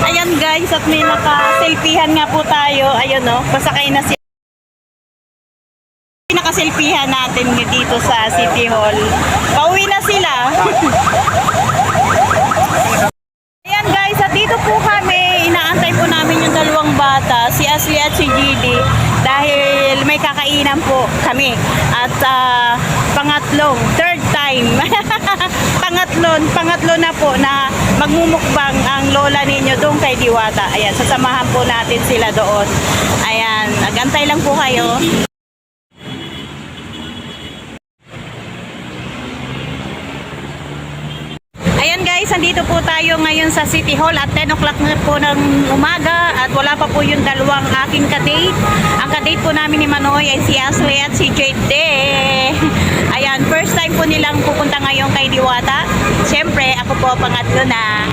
Ayan guys, at may naka-selfiehan nga po tayo. Ayun no, pasakay na sila. Naka-selfiehan natin dito sa City Hall. Pauwi na sila. Ayan guys, at dito po kami, inaantay po namin yung dalawang bata, si Ashley at si GD, dahil may kakainan po kami. At third time, pangatlo na po na magmumukbang ang lola ninyo doon kay Diwata. Ayan, sasamahan po natin sila doon. Ayan, nagantay lang po kayo. Ayan guys, andito po tayo ngayon sa City Hall at 10 o'clock na po ng umaga at wala pa po yung dalawang aking kadate. Ang kadate po namin ni Manoy ay si Ashley at si Jade. Ayan, first time po nilang pupunta ngayon kay Diwata. Siyempre, ako po pangatlo na.